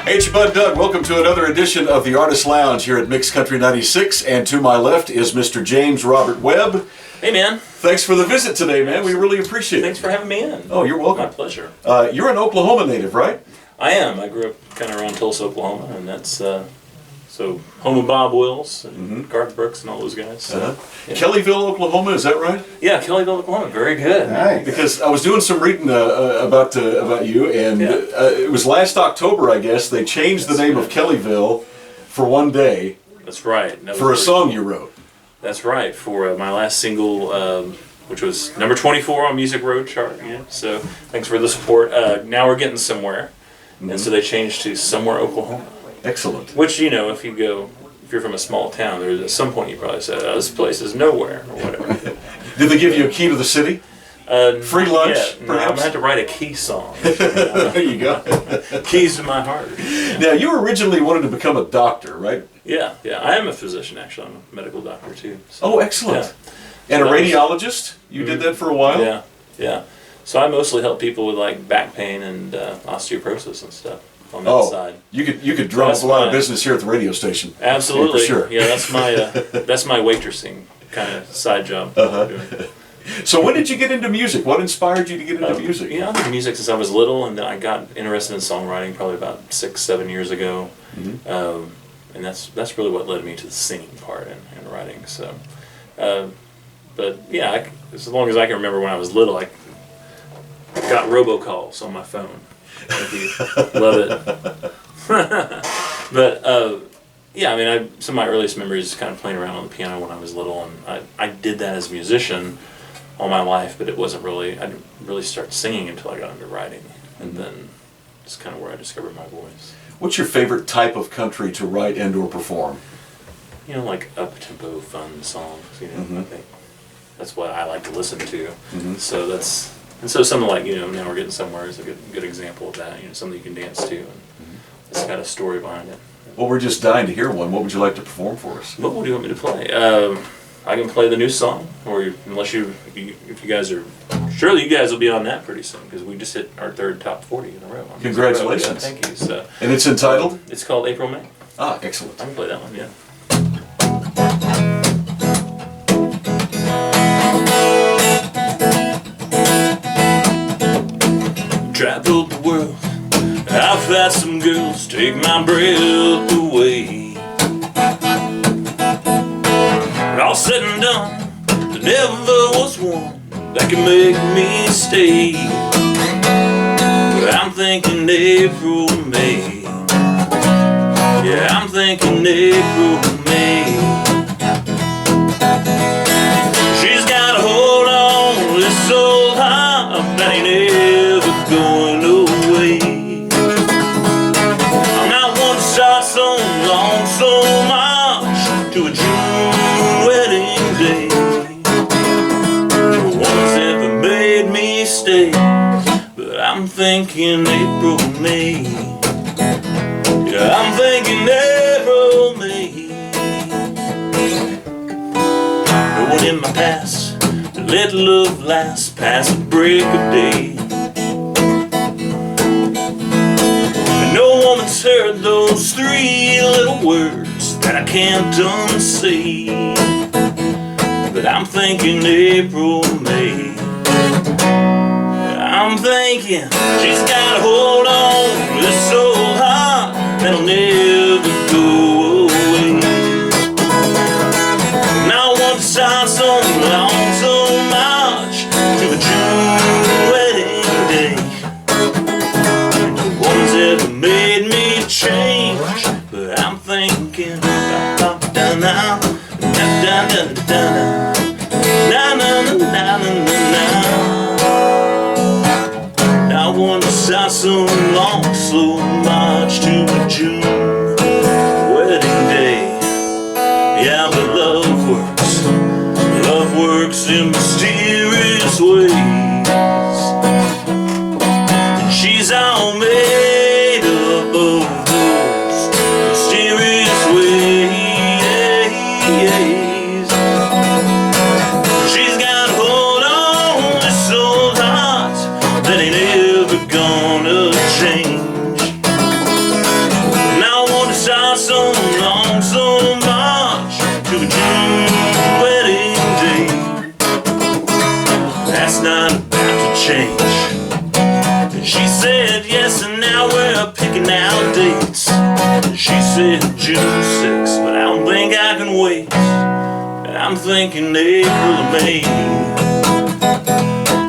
Hey, it's your bud Doug. Welcome to another edition of the Artist Lounge here at Mix Country 96. And to my left is Mr. James Robert Webb. Hey, man. Thanks for the visit today, man. We really appreciate it. Thanks for having me in. Oh, you're welcome. My pleasure. You're an Oklahoma native, right? I am. I grew up kind of around Tulsa, Oklahoma, and that's so home of Bob Wills and Garth Brooks and all those guys. So, yeah. Kellyville, Oklahoma, is that right? Yeah, Kellyville, Oklahoma. Very good. Nice. Because I was doing some reading about you, and it was last October, I guess, they changed the name of Kellyville for one day. That's right. For a song you wrote. That's right. For my last single, which was number 24 on Music Road chart. Yeah. So thanks for the support. Now we're getting somewhere, and so they changed to Somewhere, Oklahoma. Excellent. Which, you know, if you're from a small town, there's at some point you probably said, oh, this place is nowhere, or whatever. Did they give you a key to the city? Free lunch, yeah, perhaps? No, I'm going to have to write a key song. There you go. Keys to my heart. Now, you originally wanted to become a doctor, right? Yeah. I am a physician, actually. I'm a medical doctor, too. So, oh, excellent. Yeah. And a radiologist? You did that for a while? Yeah. So I mostly help people with, like, back pain and osteoporosis and stuff. On that side. You could drum up a lot of business here at the radio station. Absolutely, for sure. Yeah, that's my waitressing kind of side job. So when did you get into music? What inspired you to get into music? You know, I've been music since I was little, and I got interested in songwriting probably about 6-7 years ago, and that's really what led me to the singing part and writing. So, but yeah, as long as I can remember, when I was little, I got robocalls on my phone. Thank you. Love it. But yeah, I mean, some of my earliest memories is kind of playing around on the piano when I was little, and I did that as a musician all my life, but I didn't really start singing until I got into writing, and then it's kind of where I discovered my voice. What's your favorite type of country to write and or perform? You know, like up-tempo, fun songs, you know, I think that's what I like to listen to. So something like, you know, Now We're Getting Somewhere is a good example of that. You know, something you can dance to, and it's got a story behind it. Well, we're just dying to hear one. What would you like to perform for us? What would you want me to play? I can play the new song, or if you guys are, surely you guys will be on that pretty soon, because we just hit our third top 40 in a row. Congratulations! Yeah, thank you. So, and it's entitled? It's called April May. Ah, excellent. I can play that one. Yeah. Traveled the world, I've had some girls take my breath away. But all said and done, there never was one that could make me stay. But I'm thinking April, May. Yeah, I'm thinking April, May. She's got a hold on this old heart that ain't ever going away. I'm not one to start so long, so much to a June wedding day. No one's ever made me stay, but I'm thinking April, May. Yeah, I'm thinking April, May. No one in my past to let love last past the break of day. No woman's heard those 3 little words that I can't unsay. But I'm thinking April, May. I'm thinking she's got a hold on this old heart that'll never go away. Now one side so long, so much to a June wedding day. No one's ever made me change, but I'm thinking da da da da da da da na na na na na na. Now one side so long, so much to a June wedding day. Yeah, but love works in mysterious ways. And she's all made up of those mysterious ways. She's got a hold on this old heart that ain't ever gonna change. change. And she said yes, and now we're picking out dates. And she said June 6th, but I don't think I can wait. And I'm thinking April or May.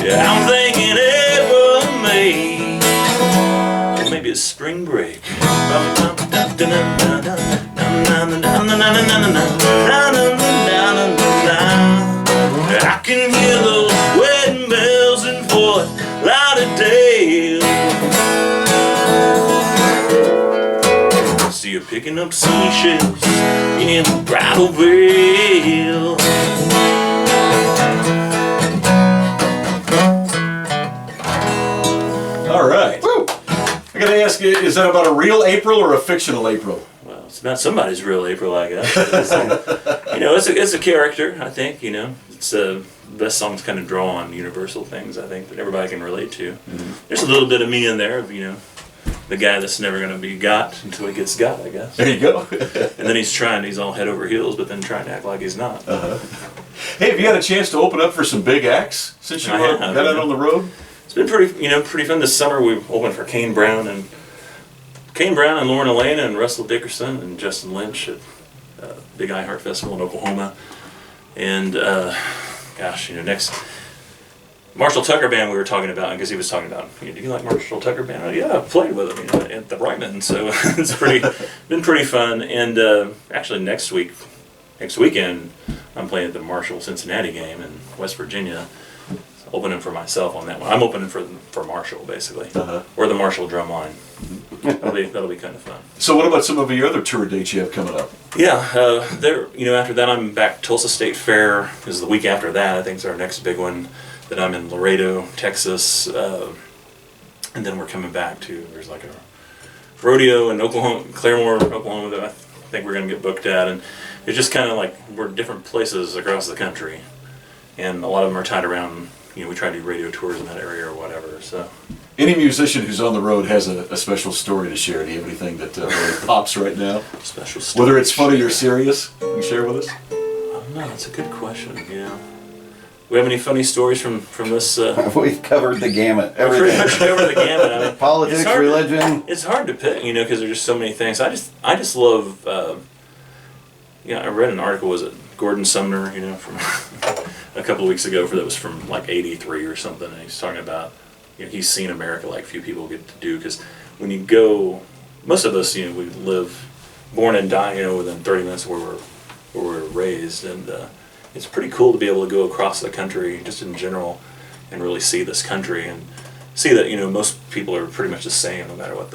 Yeah, I'm thinking April or May. Or maybe a spring break. I can hear those wedding bells in Fort Lauderdale. See you picking up seashells in the bridal veil. All right. Woo. I gotta ask you, is that about a real April or a fictional April? Well, it's about somebody's real April, I guess. It's a character, I think, It's the best songs kind of draw on universal things, I think, that everybody can relate to. Mm-hmm. There's a little bit of me in there, of, the guy that's never going to be got until he gets got, I guess. There you go. And then he's all head over heels, but then trying to act like he's not. Uh-huh. Hey, have you had a chance to open up for some big acts since you got out on the road? It's been pretty fun this summer. We've opened for Kane Brown and Lauren Elena and Russell Dickerson and Justin Lynch at Big iHeart Festival in Oklahoma. And next Marshall Tucker Band we were talking about, because he was talking about, do you like Marshall Tucker Band? Yeah, I've played with him at the Brightman, so it's been pretty fun. And actually next weekend I'm playing at the Marshall Cincinnati game in West Virginia. Opening for myself on that one. I'm opening for Marshall, basically, or the Marshall drum line. That'll be kind of fun. So, what about some of your other tour dates you have coming up? Yeah, after that, I'm back. Tulsa State Fair is the week after that. I think is our next big one. Then I'm in Laredo, Texas, and then we're coming back to. There's like a rodeo in Oklahoma, Claremore, Oklahoma, that I think we're going to get booked at, and it's just kind of like we're different places across the country, and a lot of them are tied around. We try to do radio tours in that area or whatever. So, any musician who's on the road has a special story to share. Do you have anything that really pops right now? Special story. Whether it's funny or serious, can you share with us? I don't know. That's a good question. We have any funny stories from this? We've covered the gamut. Everything. Pretty much covered the gamut. I mean, politics, religion. It's hard to pick, because there's just so many things. I just love. I read an article. Was it Gordon Sumner? From a couple of weeks ago, that was from like '83 or something, and he's talking about he's seen America like few people get to do, because when you go, most of us we live, born and die within 30 minutes of where we're raised, and it's pretty cool to be able to go across the country just in general and really see this country and see that most people are pretty much the same no matter what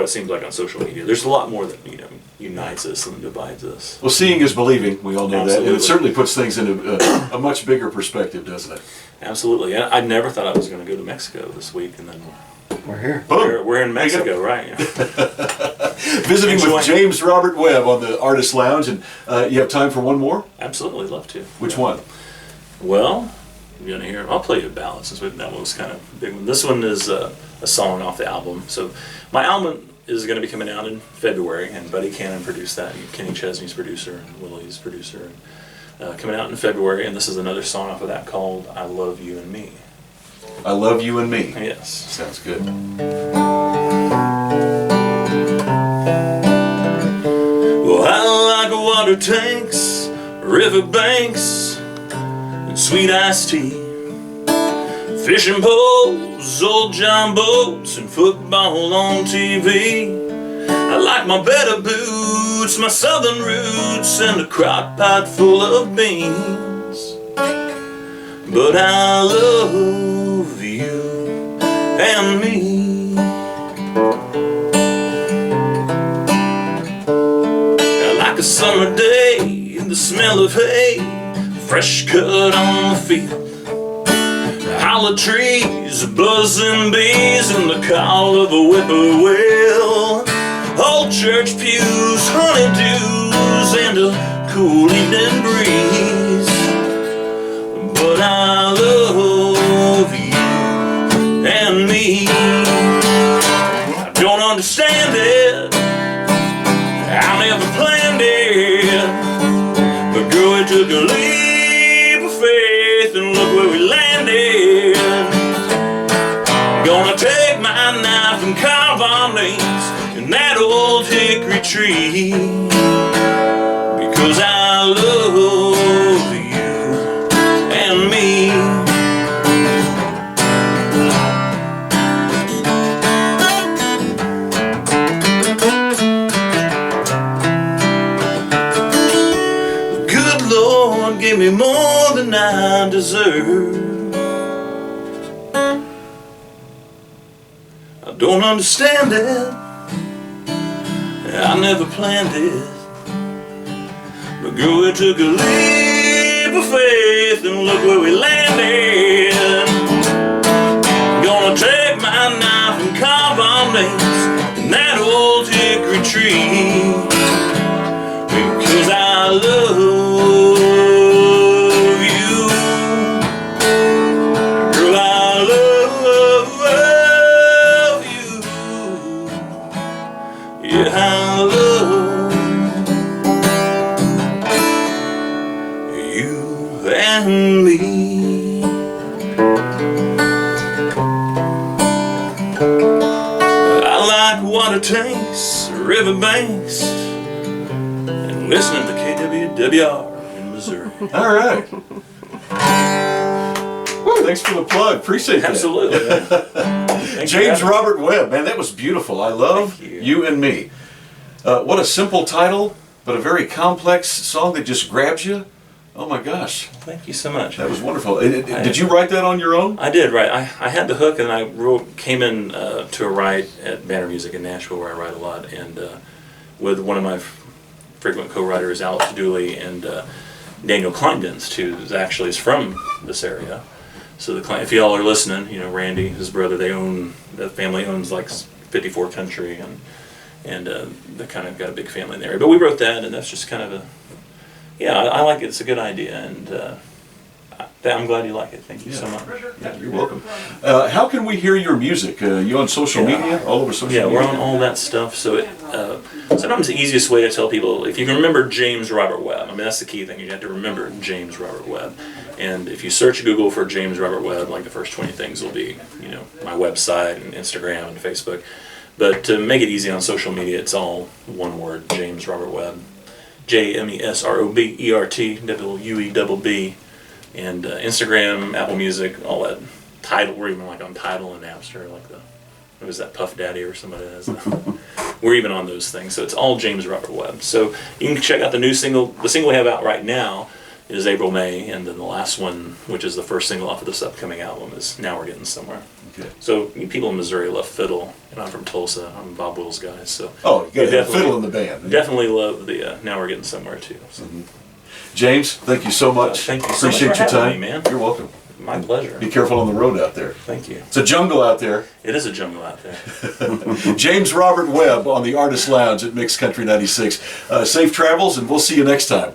it seems like on social media. There's a lot more that unites us than divides us. Well, seeing is believing. We all know Absolutely. that, and it certainly puts things into a much bigger perspective, doesn't it? Absolutely. I never thought I was going to go to Mexico this week, and then we're here. We're in Mexico, right? Visiting with James Robert Webb on the Artist Lounge, and you have time for one more? Absolutely, love to. Which one? Well, you're gonna hear. I'll play you a ballad since that one was kind of a big one. This one is a song off the album. So my album is going to be coming out in February, and Buddy Cannon produced that. Kenny Chesney's producer and Willie's producer, and coming out in February. And this is another song off of that called "I Love You and Me." I love you and me. Yes, sounds good. Well, I like water tanks, river banks, and sweet iced tea. Fishing poles, old John boats, and football on TV. I like my better boots, my southern roots, and a crock pot full of beans. But I love you and me. I like a summer day, the smell of hay, fresh cut on the field. Hollow trees, buzzing bees, and the call of a whippoorwill. Old church pews, honeydews, and a cool evening breeze. But I love you and me. I don't understand it, I never planned it, but girl, it took a leap of faith, and look where we landed. days in that old hickory tree, because I love you and me. The good Lord gave me more than I deserve. I don't understand it, I never planned it, but girl, we took a leap of faith and look where we landed. Gonna take my knife and carve our names in that old hickory tree, because I love you. Girl, I love you. Yeah, I love you and me. I like water tanks, river banks, and listening to KWWR in Missouri. All right. Woo, thanks for the plug. Appreciate that. Absolutely. Man. Thank you, James Adam. Robert Webb, man, that was beautiful. I love Thank you. You and Me. What a simple title, but a very complex song that just grabs you. Oh my gosh, Thank you so much. that was wonderful. Did you write that on your own? I did, right. I had the hook, and I came in to a write at Banner Music in Nashville, where I write a lot, and with one of my frequent co-writers, Alex Dooley, and Daniel Kleindienst, who actually is from this area. So if y'all are listening, you know, Randy, his brother, the family owns like 54 Country, and they kind of got a big family in the area. But we wrote that, and that's just kind of I like it. It's a good idea, and I'm glad you like it. Thank you so much. Yeah, you're welcome. How can we hear your music? You on social media? All over social media? Yeah, we're on all that stuff. So sometimes the easiest way to tell people, if you can remember James Robert Webb, I mean, that's the key thing. You have to remember James Robert Webb. And if you search Google for James Robert Webb, like the first 20 things will be, you know, my website and Instagram and Facebook. But to make it easy on social media, it's all one word, James Robert Webb. JamesRobertWebb, and Instagram, Apple Music, all that. Tidal, we're even like on Tidal and Napster, like what is that, Puff Daddy or somebody that has that. We're even on those things, so it's all James Robert Webb. So you can check out the new single. The single we have out right now is April, May, and then the last one, which is the first single off of this upcoming album, is Now We're Getting Somewhere. Okay. So you people in Missouri love fiddle, and I'm from Tulsa. I'm Bob Will's guy, so you got to have fiddle in the band. Definitely love the Now We're Getting Somewhere too. So. James, thank you so much. Thank you so Appreciate much for your time, having me, man. You're welcome. My pleasure. Be careful on the road out there. Thank you. It's a jungle out there. It is a jungle out there. James Robert Webb on the Artist Lounge at Mixed Country 96. Safe travels, and we'll see you next time.